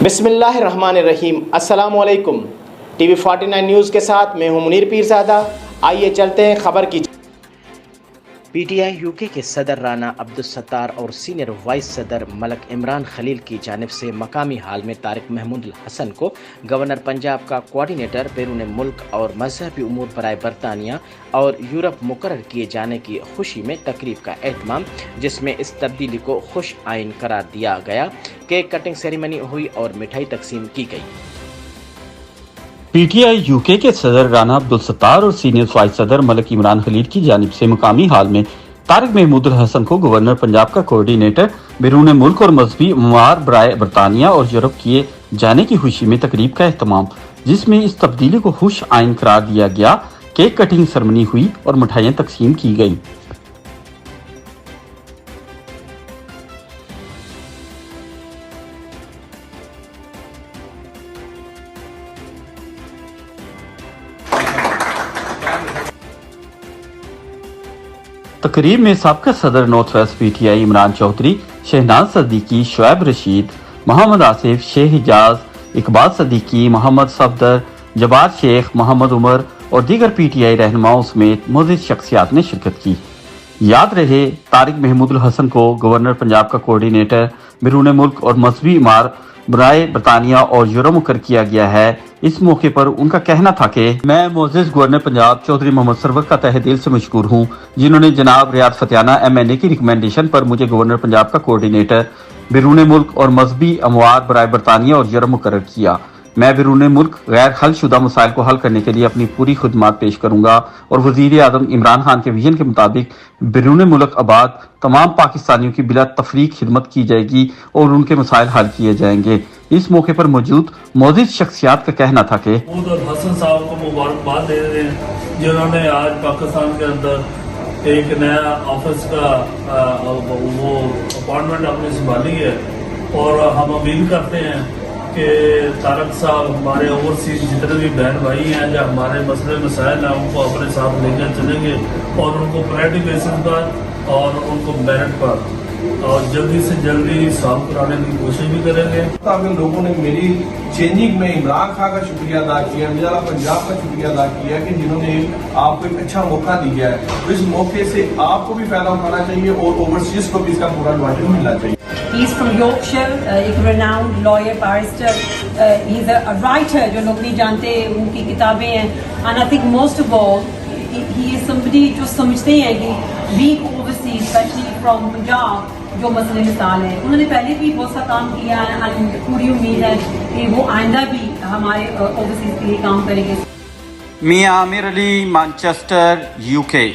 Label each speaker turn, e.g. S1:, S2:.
S1: بسم اللہ الرحمن الرحیم۔ السلام علیکم۔ ٹی وی 49 نیوز کے ساتھ میں ہوں منیر پیرزادہ۔ آئیے چلتے ہیں خبر کی۔ پی ٹی آئی یو کے صدر رانا عبدالستار اور سینئر وائس صدر ملک عمران خلیل کی جانب سے مقامی حال میں طارق محمود الحسن کو گورنر پنجاب کا کوآرڈینیٹر بیرون ملک اور مذہبی امور برائے برطانیہ اور یورپ مقرر کیے جانے کی خوشی میں تقریب کا اہتمام، جس میں اس تبدیلی کو خوش آئین قرار دیا گیا۔ کیک کٹنگ سیریمنی ہوئی اور مٹھائی تقسیم کی گئی۔
S2: پی ٹی آئی یو کے صدر رانا عبدالستار اور سینئر وائس صدر ملک عمران خلیل کی جانب سے مقامی حال میں طارق محمود الحسن کو گورنر پنجاب کا کوآرڈینیٹر بیرون ملک اور مذہبی امور برائے برطانیہ اور یورپ کیے جانے کی خوشی میں تقریب کا اہتمام، جس میں اس تبدیلی کو خوش آئین قرار دیا گیا۔ کیک کٹنگ سیریمنی ہوئی اور مٹھائیاں تقسیم کی گئیں۔ تقریب میں سابقہ صدر north west P T I Imran Chaudhry, Shahnaz Siddiqui, Shoaib Rashid, Muhammad Asif, Sheikh Hijaz, Iqbal Siddiqui, محمد صفدر، جبار شیخ، محمد عمر اور دیگر پی ٹی آئی رہنماؤں سمیت معزز شخصیات نے شرکت کی۔ یاد رہے، طارق محمود الحسن کو گورنر پنجاب کا کوآرڈینیٹر بیرون ملک اور مذہبی امور برائے برطانیہ اور یورپ مقرر کیا گیا ہے۔ اس موقع پر ان کا کہنا تھا کہ میں معزز گورنر پنجاب چودھری محمد سرور کا تہہ دل سے مشکور ہوں، جنہوں نے جناب ریاض فتیانہ MNA کی ریکمنڈیشن پر مجھے گورنر پنجاب کا کوآرڈینیٹر بیرون ملک اور مذہبی امور برائے برطانیہ اور یورپ مقرر کیا۔ میں بیرون ملک غیر حل شدہ مسائل کو حل کرنے کے لیے اپنی پوری خدمات پیش کروں گا اور وزیر اعظم عمران خان کے ویژن کے مطابق بیرون ملک آباد تمام پاکستانیوں کی بلا تفریق خدمت کی جائے گی اور ان کے مسائل حل کیے جائیں گے۔ اس موقع پر موجود معزز شخصیات کا کہنا تھا کہ
S3: حسن صاحب کو مبارکباد دے رہے ہیں، جنہوں نے آج پاکستان کے اندر ایک نیا آفس کا وہ اپارٹمنٹ اپنی سنبھالی ہے، اور ہم امید کرتے ہیں کہ طارق صاحب ہمارے اوورسیز جتنے بھی بہن بھائی ہیں جو ہمارے مسئلے مسائل ہیں ان کو اپنے ساتھ لے کر چلیں گے اور ان کو پرائرٹی بیسس پر اور ان کو میرٹ پر اور جلدی سے جلدی صاف کرانے کی کوشش بھی کریں گے۔
S4: لوگوں نے میری چینجنگ میں عمران خان کا شکریہ ادا کیا، میرا پنجاب کا شکریہ ادا کیا کہ جنہوں نے آپ کو ایک اچھا موقع دیا ہے۔ اس موقع سے آپ کو بھی فائدہ اٹھانا چاہیے اور اوورسیز کو بھی اس کا پورا ایڈوانٹیج ملنا چاہیے۔
S5: He is from Yorkshire, ایک renowned lawyer, barrister. He is a writer جو لوگ نہیں جانتے، ان کی کتابیں ہیں. And I think most of all, he is somebody جو سمجھتے ہیں کہ weak overseas, especially from Punjab، جو مسئلے مثال ہیں. انہوں نے پہلے بھی بہت سا کام کیا ہے اور پوری امید ہے کہ وہ آئندہ بھی ہمارے اوورسیز کے لیے کام کریں گے۔
S2: میاں عامر علی، مانچسٹر، UK۔